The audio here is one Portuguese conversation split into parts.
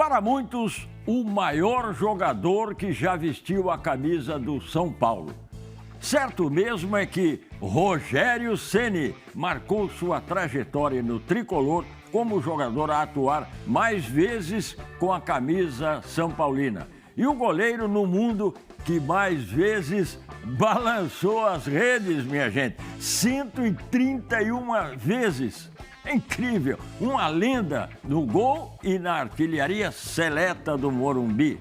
Para muitos, o maior jogador que já vestiu a camisa do São Paulo. Certo mesmo é que Rogério Ceni marcou sua trajetória no tricolor como jogador a atuar mais vezes com a camisa são paulina. E o goleiro no mundo que mais vezes balançou as redes, minha gente. 131 vezes. É incrível. Uma lenda no gol e na artilharia seleta do Morumbi.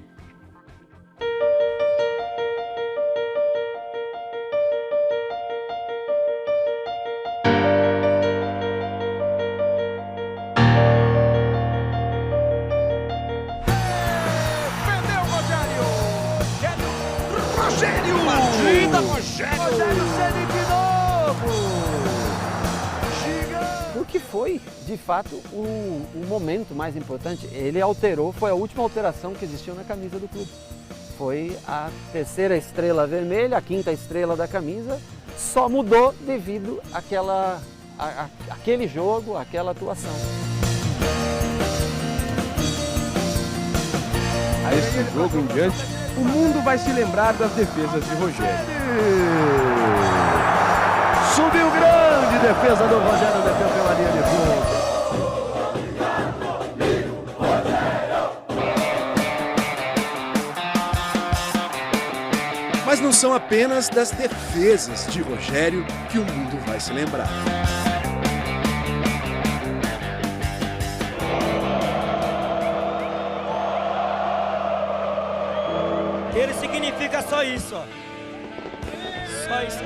Rogério Ceni de novo! Porque foi, de fato, o momento mais importante. Ele alterou, foi a última alteração que existiu na camisa do clube. Foi a terceira estrela vermelha, a quinta estrela da camisa, só mudou devido àquele jogo, àquela atuação. A esse jogo em diante, o mundo vai se lembrar das defesas de Rogério. Subiu grande defesa do Rogério, defendeu pela linha de fundo. Mas não são apenas das defesas de Rogério que o mundo vai se lembrar. Ele significa só isso, ó. Só isso.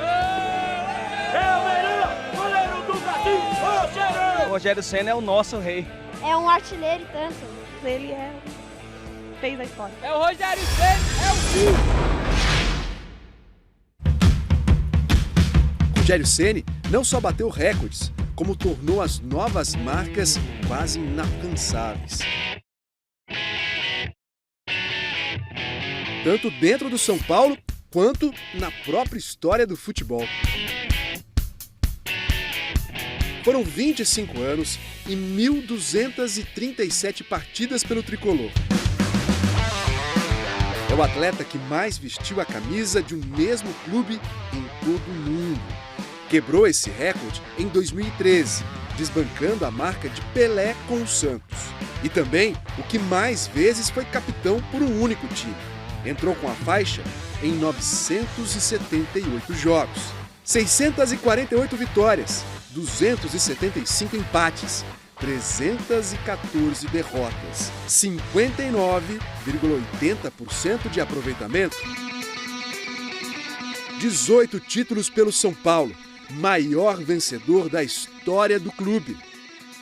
É o melhor goleiro do Brasil, Rogério! O Rogério Ceni é o nosso rei. É um artilheiro e tanto. Ele fez a história. É o Rogério Ceni, é o fim. Rogério Ceni não só bateu recordes, como tornou as novas marcas quase inalcançáveis. Tanto dentro do São Paulo, quanto na própria história do futebol. Foram 25 anos e 1.237 partidas pelo tricolor. É o atleta que mais vestiu a camisa de um mesmo clube em todo o mundo. Quebrou esse recorde em 2013, desbancando a marca de Pelé com o Santos. E também o que mais vezes foi capitão por um único time. Entrou com a faixa em 978 jogos, 648 vitórias, 275 empates, 314 derrotas, 59,80% de aproveitamento, 18 títulos pelo São Paulo, maior vencedor da história do clube.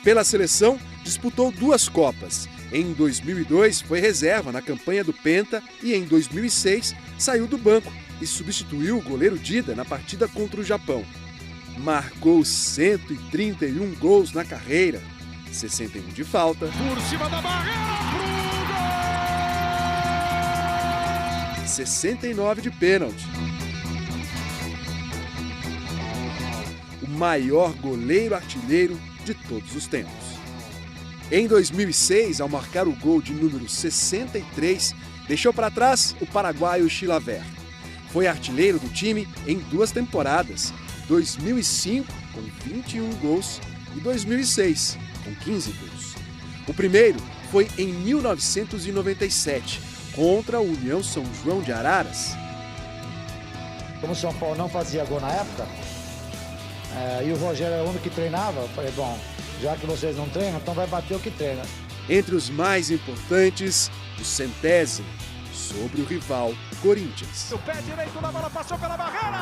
Pela seleção, disputou 2 Copas. Em 2002, foi reserva na campanha do Penta e em 2006 saiu do banco e substituiu o goleiro Dida na partida contra o Japão. Marcou 131 gols na carreira, 61 de falta, Por cima da barreira, pro gol! 69 de pênalti. O maior goleiro artilheiro de todos os tempos. Em 2006, ao marcar o gol de número 63, deixou para trás o paraguaio Chilavert. Foi artilheiro do time em 2 temporadas, 2005 com 21 gols e 2006 com 15 gols. O primeiro foi em 1997, contra o União São João de Araras. Como o São Paulo não fazia gol na época, e o Rogério era o único que treinava, eu falei, bom, já que vocês não treinam, então vai bater o que treina. Entre os mais importantes, o 100º, sobre o rival Corinthians. O pé direito da bola passou pela barreira!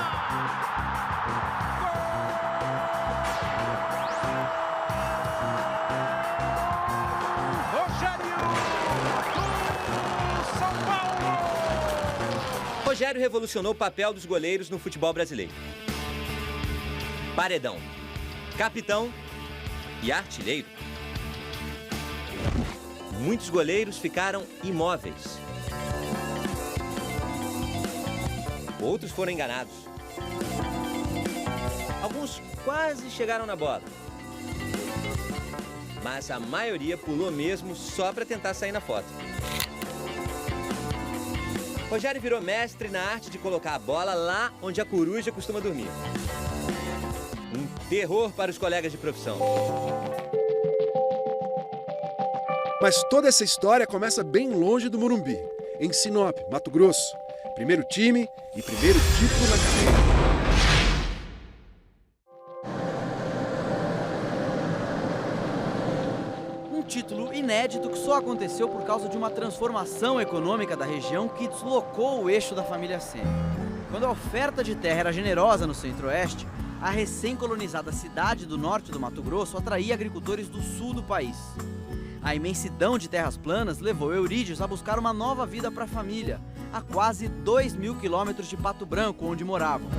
Rogério revolucionou o papel dos goleiros no futebol brasileiro. Paredão, capitão e artilheiro. Muitos goleiros ficaram imóveis. Outros foram enganados. Alguns quase chegaram na bola. mas a maioria pulou mesmo só para tentar sair na foto. Rogério virou mestre na arte de colocar a bola lá onde a coruja costuma dormir. Um terror para os colegas de profissão. Mas toda essa história começa bem longe do Morumbi, em Sinop, Mato Grosso. Primeiro time e primeiro título na carreira. Um título inédito que só aconteceu por causa de uma transformação econômica da região que deslocou o eixo da família Ceni. Quando a oferta de terra era generosa no centro-oeste, a recém-colonizada cidade do norte do Mato Grosso atraía agricultores do sul do país. A imensidão de terras planas levou Eurídios a buscar uma nova vida para a família, a quase 2.000 quilômetros de Pato Branco, onde moravam.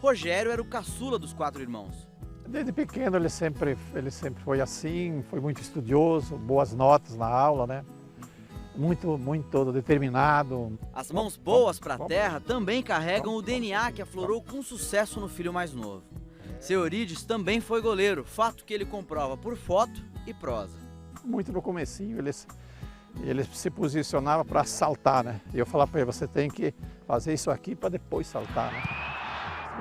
Rogério era o caçula dos 4 irmãos. Desde pequeno ele sempre foi assim, foi muito estudioso, boas notas na aula, né? Muito determinado. As mãos boas para a terra também carregam o DNA que aflorou com sucesso no filho mais novo. Seu Eurídios também foi goleiro, fato que ele comprova por foto e prosa. Muito no comecinho ele se posicionava para saltar, né? E eu falava para ele, você tem que fazer isso aqui para depois saltar, né?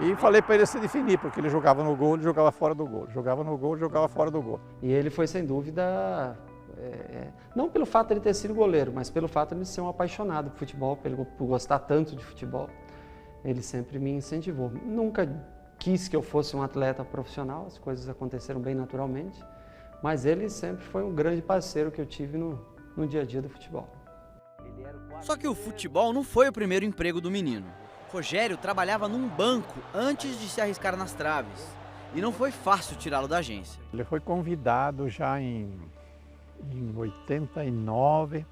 E falei para ele se definir, porque ele jogava no gol, ele jogava fora do gol. Jogava no gol, jogava fora do gol. E ele foi, sem dúvida, não pelo fato de ele ter sido goleiro, mas pelo fato de ele ser um apaixonado por futebol, por gostar tanto de futebol. Ele sempre me incentivou. Nunca quis que eu fosse um atleta profissional, as coisas aconteceram bem naturalmente, mas ele sempre foi um grande parceiro que eu tive no dia a dia do futebol. Só que o futebol não foi o primeiro emprego do menino. Rogério trabalhava num banco antes de se arriscar nas traves, e não foi fácil tirá-lo da agência. Ele foi convidado já em 89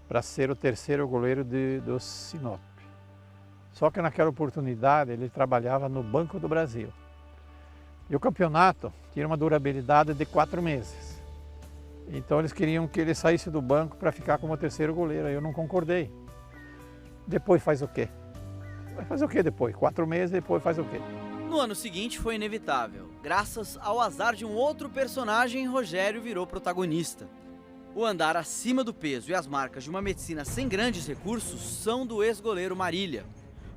para ser o terceiro goleiro do Sinop. Só que naquela oportunidade ele trabalhava no Banco do Brasil. E o campeonato tinha uma durabilidade de 4 meses. Então eles queriam que ele saísse do banco para ficar como terceiro goleiro. Aí eu não concordei. Depois faz o quê? Vai fazer o quê depois? 4 meses, depois faz o quê? No ano seguinte foi inevitável. Graças ao azar de um outro personagem, Rogério virou protagonista. O andar acima do peso e as marcas de uma medicina sem grandes recursos são do ex-goleiro Marília,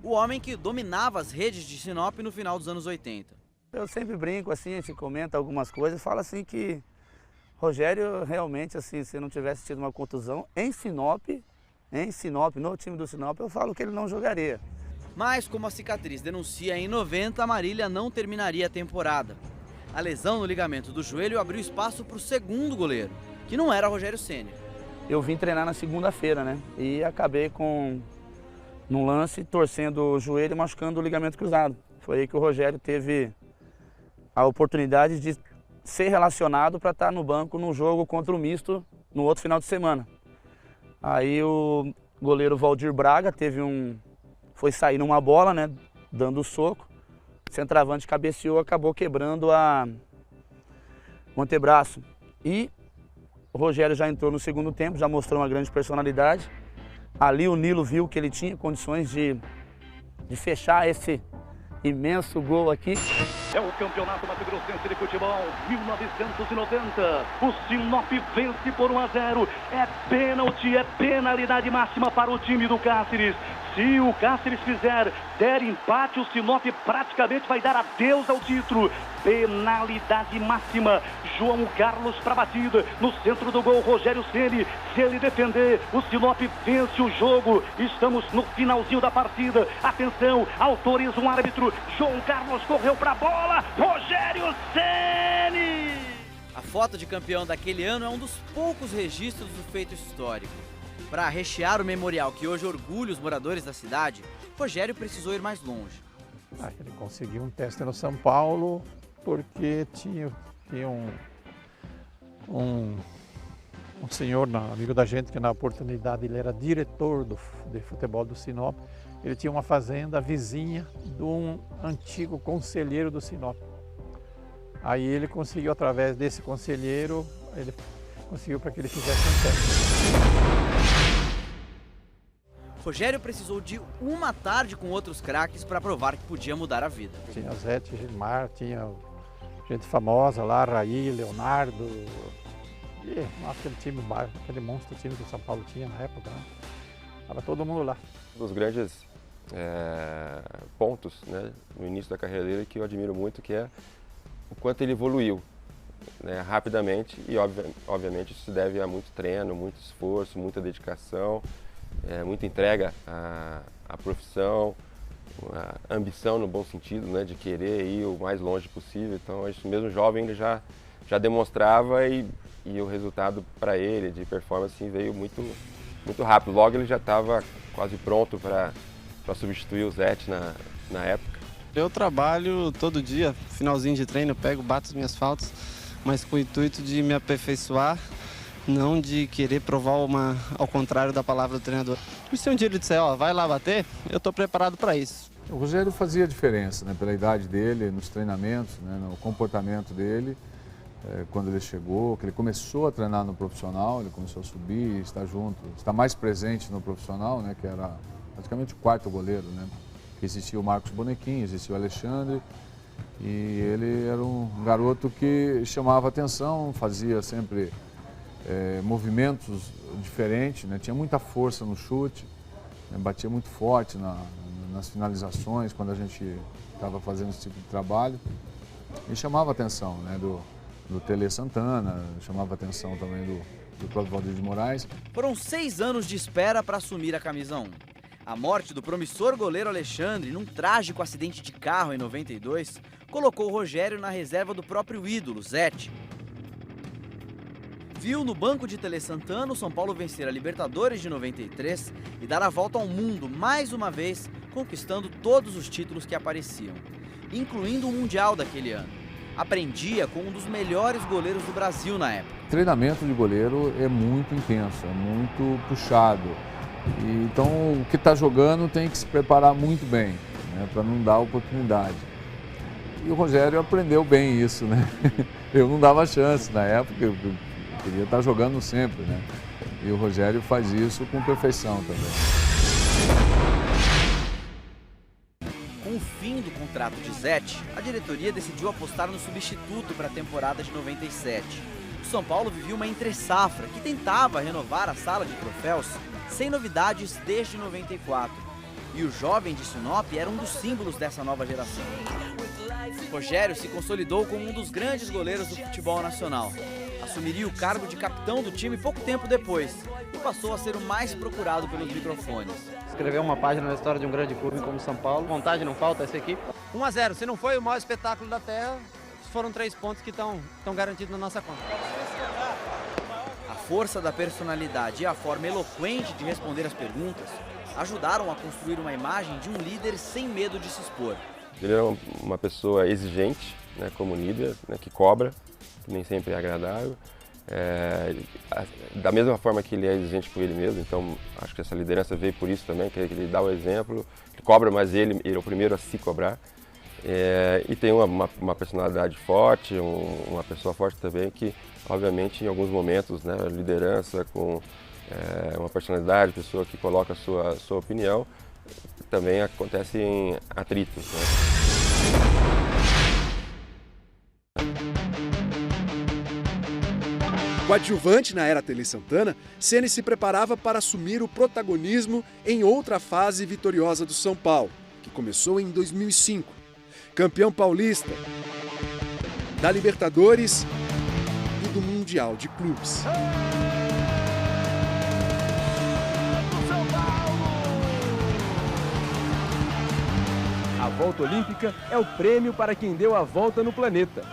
o homem que dominava as redes de Sinop no final dos anos 80. Eu sempre brinco assim, a gente comenta algumas coisas, fala assim que Rogério realmente, assim, se não tivesse tido uma contusão em Sinop, no time do Sinop, eu falo que ele não jogaria. Mas, como a cicatriz denuncia, em 90 a Marília não terminaria a temporada. A lesão no ligamento do joelho abriu espaço para o segundo goleiro, que não era Rogério Ceni. Eu vim treinar na segunda-feira, né? E acabei num lance, torcendo o joelho e machucando o ligamento cruzado. Foi aí que o Rogério teve a oportunidade de ser relacionado para estar no banco no jogo contra o Misto no outro final de semana. Aí o goleiro Valdir Braga foi sair numa bola, né, dando o soco, o centroavante cabeceou, acabou quebrando o antebraço. E o Rogério já entrou no segundo tempo, já mostrou uma grande personalidade. Ali o Nilo viu que ele tinha condições de fechar esse imenso gol aqui. É o Campeonato Mato Grossense de Futebol 1990. O Sinop vence por 1-0. É pênalti, é penalidade máxima para o time do Cáceres. Se o Cáceres der empate, o Sinop praticamente vai dar adeus ao título. Penalidade máxima. João Carlos para a batida. No centro do gol, Rogério Ceni. Se ele defender, o Sinop vence o jogo. Estamos no finalzinho da partida. Atenção, autoriza um árbitro. João Carlos correu para a bola. Rogério Ceni! A foto de campeão daquele ano é um dos poucos registros do feito histórico. Para rechear o memorial que hoje orgulha os moradores da cidade, Rogério precisou ir mais longe. Ele conseguiu um teste no São Paulo porque tinha um senhor, amigo da gente, que na oportunidade ele era diretor de futebol do Sinop. Ele tinha uma fazenda vizinha de um antigo conselheiro do Sinop. Aí ele conseguiu, através desse conselheiro, ele conseguiu para que ele fizesse um teste. Rogério precisou de uma tarde com outros craques para provar que podia mudar a vida. Tinha Zete, Gilmar, tinha gente famosa lá, Raí, Leonardo. E, nossa, aquele time, aquele monstro time que o São Paulo tinha na época, né? Tava todo mundo lá. Um dos grandes pontos, né, no início da carreira dele que eu admiro muito, que é o quanto ele evoluiu, né, rapidamente, e obviamente isso se deve a muito treino, muito esforço, muita dedicação, muita entrega à profissão, a ambição no bom sentido, né, de querer ir o mais longe possível. Então, isso mesmo jovem ele já demonstrava e o resultado para ele de performance assim, veio muito rápido. Logo ele já estava quase pronto para substituir o Zete na época. Eu trabalho todo dia, finalzinho de treino, eu bato as minhas faltas, mas com o intuito de me aperfeiçoar, não de querer provar ao contrário da palavra do treinador. E se um dia ele disser, ó, vai lá bater, eu estou preparado para isso. O Rogério fazia diferença, né, pela idade dele, nos treinamentos, né, no comportamento dele. Quando ele chegou, que ele começou a treinar no profissional, ele começou a subir, estar mais presente no profissional, né, que era praticamente o quarto goleiro, né? Existia o Marcos Bonequim, existia o Alexandre, e ele era um garoto que chamava atenção, fazia sempre movimentos diferentes, né? Tinha muita força no chute, né? Batia muito forte nas finalizações, quando a gente estava fazendo esse tipo de trabalho, e chamava atenção, né, do Tele Santana, chamava atenção também do próprio Valdir de Moraes. Foram 6 anos de espera para assumir a camisa 1. A morte do promissor goleiro Alexandre, num trágico acidente de carro em 92, colocou o Rogério na reserva do próprio ídolo, Zete. Viu no banco de Tele Santana o São Paulo vencer a Libertadores de 93 e dar a volta ao mundo mais uma vez, conquistando todos os títulos que apareciam, incluindo o Mundial daquele ano. Aprendia com um dos melhores goleiros do Brasil na época. O treinamento de goleiro é muito intenso, é muito puxado. Então o que está jogando tem que se preparar muito bem, né, para não dar oportunidade. E o Rogério aprendeu bem isso, né? Eu não dava chance na época, eu queria estar jogando sempre, né? E o Rogério faz isso com perfeição também. Com o fim do contrato de Zete, a diretoria decidiu apostar no substituto para a temporada de 97. O São Paulo vivia uma entre-safra que tentava renovar a sala de troféus sem novidades desde 94. E o jovem de Sinop era um dos símbolos dessa nova geração. Rogério se consolidou como um dos grandes goleiros do futebol nacional. Assumiria o cargo de capitão do time pouco tempo depois e passou a ser o mais procurado pelos microfones. Escreveu uma página na história de um grande clube como São Paulo. Vontade não falta essa equipe. 1-0, se não foi o maior espetáculo da terra, foram 3 pontos que estão garantidos na nossa conta. A força da personalidade e a forma eloquente de responder as perguntas ajudaram a construir uma imagem de um líder sem medo de se expor. Ele era uma pessoa exigente, né, como líder, né, que cobra, que nem sempre é agradável. Da mesma forma que ele é exigente com ele mesmo, então acho que essa liderança veio por isso também, que ele dá o exemplo, ele cobra, mas ele é o primeiro a se cobrar. E tem uma personalidade forte, uma pessoa forte também que, obviamente, em alguns momentos, né, liderança com uma personalidade, pessoa que coloca a sua opinião, também acontecem atritos, né? Coadjuvante na era Tele Santana, Ceni se preparava para assumir o protagonismo em outra fase vitoriosa do São Paulo, que começou em 2005. Campeão paulista, da Libertadores e do Mundial de Clubes. A volta olímpica é o prêmio para quem deu a volta no planeta.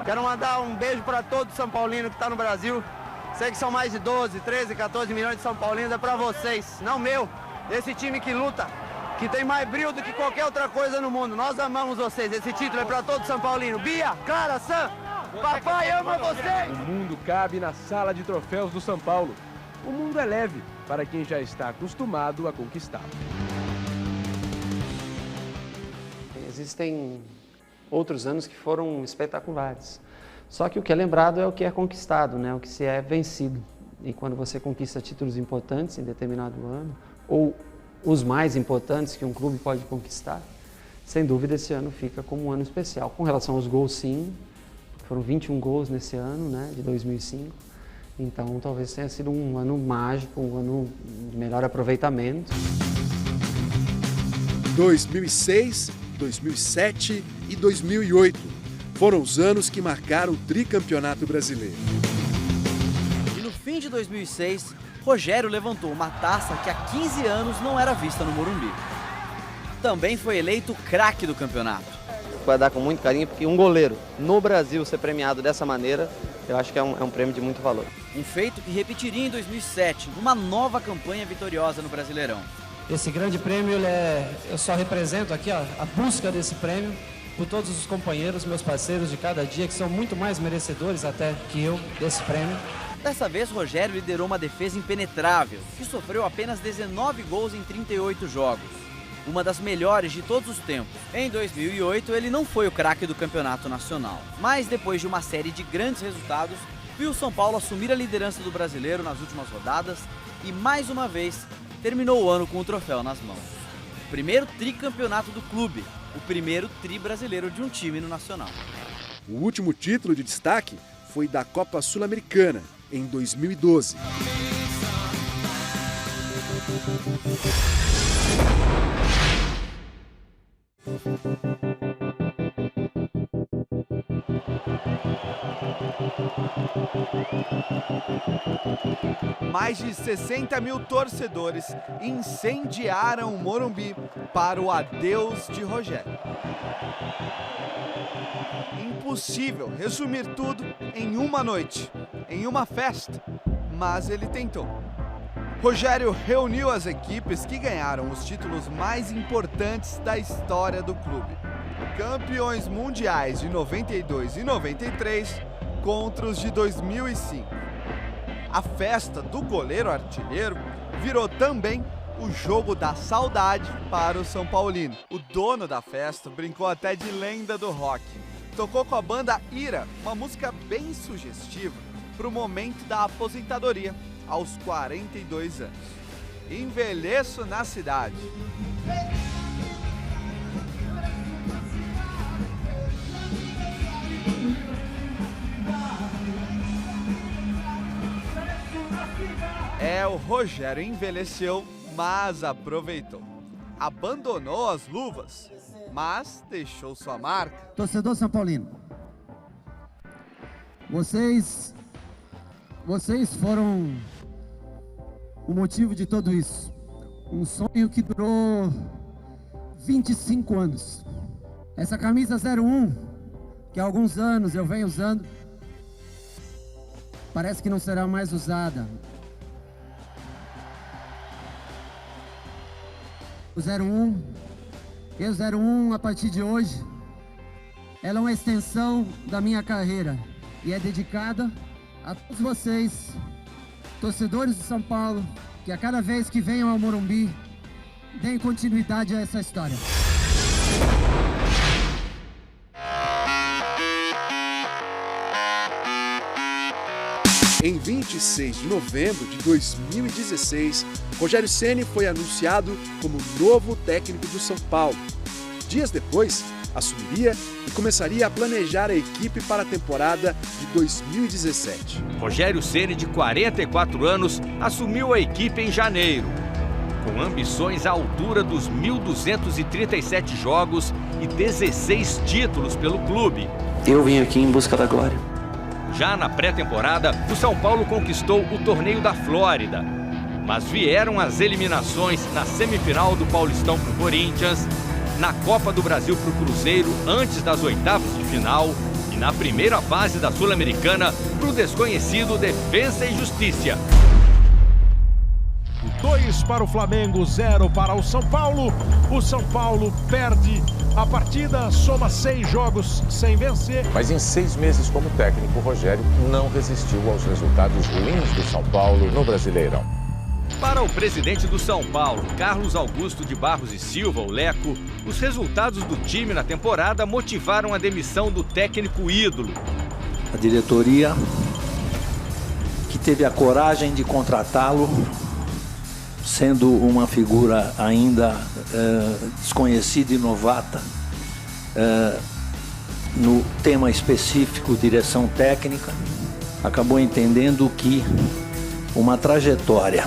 Quero mandar um beijo para todo São Paulino que está no Brasil. Sei que são mais de 12, 13, 14 milhões de São Paulinos, é para vocês, não meu. Esse time que luta, que tem mais brilho do que qualquer outra coisa no mundo. Nós amamos vocês, esse título é para todo São Paulino. Bia, Clara, Sam, papai ama vocês! O mundo cabe na sala de troféus do São Paulo. O mundo é leve para quem já está acostumado a conquistá-lo. Existem outros anos que foram espetaculares. Só que o que é lembrado é o que é conquistado, né? O que se é vencido. E quando você conquista títulos importantes em determinado ano, ou os mais importantes que um clube pode conquistar, sem dúvida esse ano fica como um ano especial. Com relação aos gols, sim, foram 21 gols nesse ano, né, de 2005, então talvez tenha sido um ano mágico, um ano de melhor aproveitamento. 2006, 2007 e 2008 foram os anos que marcaram o tricampeonato brasileiro. E no fim de 2006, Rogério levantou uma taça que há 15 anos não era vista no Morumbi. Também foi eleito craque do campeonato. Vai dar com muito carinho, porque um goleiro no Brasil ser premiado dessa maneira, eu acho que é um prêmio de muito valor. Um feito que repetiria em 2007, numa nova campanha vitoriosa no Brasileirão. Esse grande prêmio, eu só represento aqui a busca desse prêmio por todos os companheiros, meus parceiros de cada dia, que são muito mais merecedores até que eu desse prêmio. Dessa vez, Rogério liderou uma defesa impenetrável, que sofreu apenas 19 gols em 38 jogos. Uma das melhores de todos os tempos. Em 2008, ele não foi o craque do campeonato nacional, mas depois de uma série de grandes resultados, viu o São Paulo assumir a liderança do Brasileiro nas últimas rodadas e, mais uma vez, terminou o ano com o troféu nas mãos. O primeiro tricampeonato do clube, o primeiro tri-brasileiro de um time no Nacional. O último título de destaque foi da Copa Sul-Americana, em 2012. Mais de 60 mil torcedores incendiaram o Morumbi para o adeus de Rogério. Impossível resumir tudo em uma noite, em uma festa, mas ele tentou. Rogério reuniu as equipes que ganharam os títulos mais importantes da história do clube. Campeões mundiais de 92 e 93 contra os de 2005. A festa do goleiro artilheiro virou também o jogo da saudade para o São Paulino. O dono da festa brincou até de lenda do rock. Tocou com a banda Ira, uma música bem sugestiva para o momento da aposentadoria, aos 42 anos. Envelheço na cidade. O Rogério envelheceu, mas aproveitou. Abandonou as luvas, mas deixou sua marca. Torcedor São Paulino, vocês foram o motivo de tudo isso. Um sonho que durou 25 anos. Essa camisa 01, que há alguns anos eu venho usando, parece que não será mais usada. O 01, eu 01 a partir de hoje, ela é uma extensão da minha carreira e é dedicada a todos vocês, torcedores de São Paulo, que a cada vez que venham ao Morumbi, deem continuidade a essa história. Em 26 de novembro de 2016, Rogério Ceni foi anunciado como novo técnico do São Paulo. Dias depois, assumiria e começaria a planejar a equipe para a temporada de 2017. Rogério Ceni, de 44 anos, assumiu a equipe em janeiro, com ambições à altura dos 1.237 jogos e 16 títulos pelo clube. Eu vim aqui em busca da glória. Já na pré-temporada, o São Paulo conquistou o Torneio da Flórida, mas vieram as eliminações na semifinal do Paulistão para o Corinthians, na Copa do Brasil para o Cruzeiro antes das oitavas de final e na primeira fase da Sul-Americana para o desconhecido Defensa e Justiça. 2 para o Flamengo, 0 para o São Paulo. O São Paulo perde a partida, soma 6 jogos sem vencer. Mas em 6 meses como técnico, o Rogério não resistiu aos resultados ruins do São Paulo no Brasileirão. Para o presidente do São Paulo, Carlos Augusto de Barros e Silva, o Leco, os resultados do time na temporada motivaram a demissão do técnico ídolo. A diretoria, que teve a coragem de contratá-lo, sendo uma figura ainda desconhecida e novata, no tema específico direção técnica, acabou entendendo que uma trajetória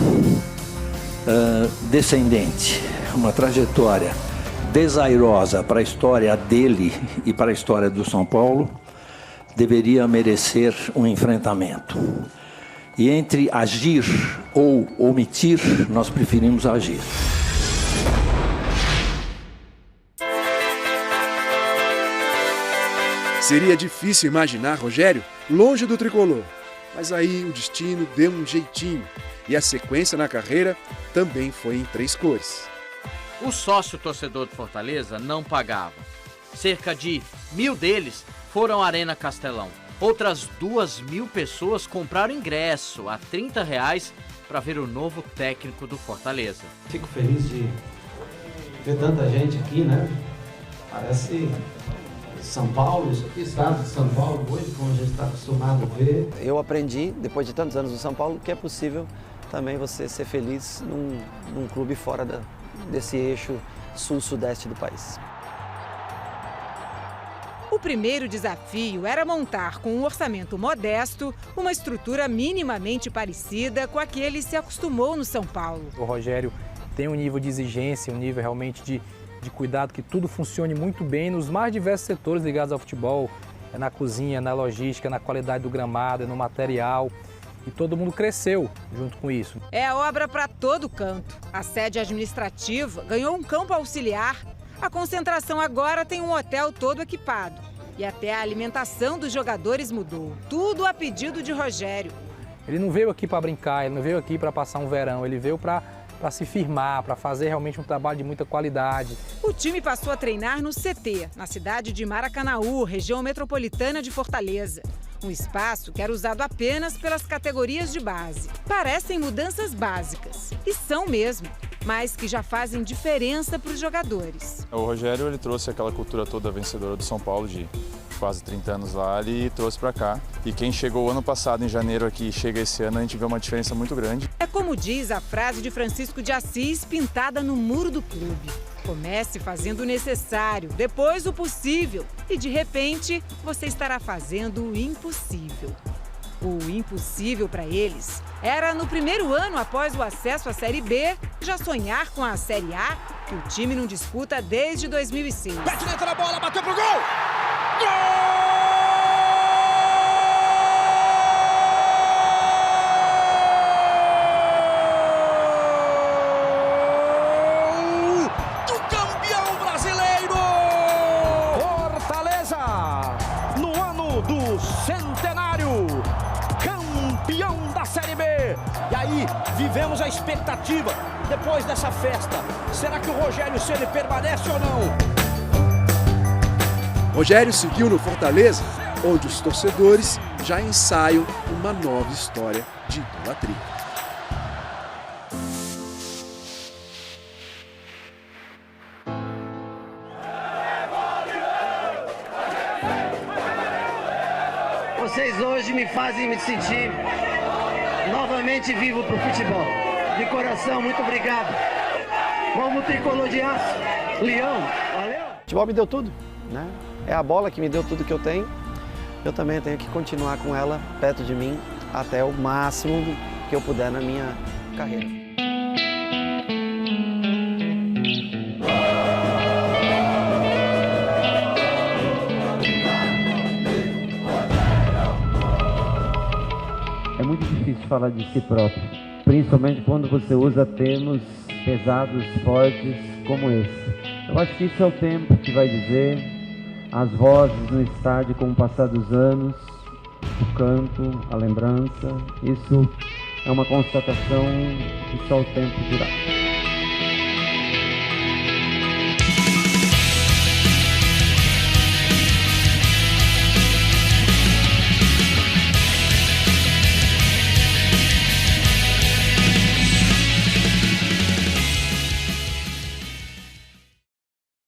descendente, uma trajetória desairosa para a história dele e para a história do São Paulo, deveria merecer um enfrentamento. E entre agir ou omitir, nós preferimos agir. Seria difícil imaginar Rogério longe do tricolor, mas aí o destino deu um jeitinho e a sequência na carreira também foi em 3 cores. O sócio torcedor do Fortaleza não pagava. Cerca de 1.000 deles foram à Arena Castelão. Outras 2.000 pessoas compraram ingresso a R$30 para ver o novo técnico do Fortaleza. Fico feliz de ver tanta gente aqui, né? Parece São Paulo, isso aqui, estado de São Paulo hoje, como a gente está acostumado a ver. Eu aprendi, depois de tantos anos no São Paulo, que é possível também você ser feliz num clube fora desse eixo sul-sudeste do país. O primeiro desafio era montar, com um orçamento modesto, uma estrutura minimamente parecida com a que ele se acostumou no São Paulo. O Rogério tem um nível de exigência, um nível realmente de cuidado, que tudo funcione muito bem nos mais diversos setores ligados ao futebol, na cozinha, na logística, na qualidade do gramado, no material. E todo mundo cresceu junto com isso. É obra para todo canto. A sede administrativa ganhou um campo auxiliar. A concentração agora tem um hotel todo equipado. E até a alimentação dos jogadores mudou. Tudo a pedido de Rogério. Ele não veio aqui para brincar, ele não veio aqui para passar um verão, ele veio para se firmar, para fazer realmente um trabalho de muita qualidade. O time passou a treinar no CT, na cidade de Maracanaú, região metropolitana de Fortaleza. Um espaço que era usado apenas pelas categorias de base. Parecem mudanças básicas, e são mesmo, mas que já fazem diferença para os jogadores. O Rogério ele trouxe aquela cultura toda vencedora do São Paulo, de quase 30 anos lá, ele trouxe para cá. E quem chegou ano passado, em janeiro, aqui e chega esse ano, a gente vê uma diferença muito grande. É como diz a frase de Francisco de Assis, pintada no muro do clube. Comece fazendo o necessário, depois o possível. E de repente, você estará fazendo o impossível. O impossível para eles era, no primeiro ano após o acesso à Série B, já sonhar com a Série A, que o time não disputa desde 2006. Bate dentro da bola, bateu pro gol! Gol! E aí, vivemos a expectativa, depois dessa festa, será que o Rogério Ceni permanece ou não? Rogério seguiu no Fortaleza, onde os torcedores já ensaiam uma nova história de idolatria. Vocês hoje me fazem me sentir novamente vivo pro futebol. De coração, muito obrigado. Como tricolor de aço, Leão, valeu? O futebol me deu tudo, né? É a bola que me deu tudo que eu tenho. Eu também tenho que continuar com ela perto de mim até o máximo que eu puder na minha carreira. É muito difícil falar de si próprio, principalmente quando você usa termos pesados, fortes como esse. Eu acho que isso é o tempo que vai dizer, as vozes no estádio com o passar dos anos, o canto, a lembrança. Isso é uma constatação que só o tempo dirá.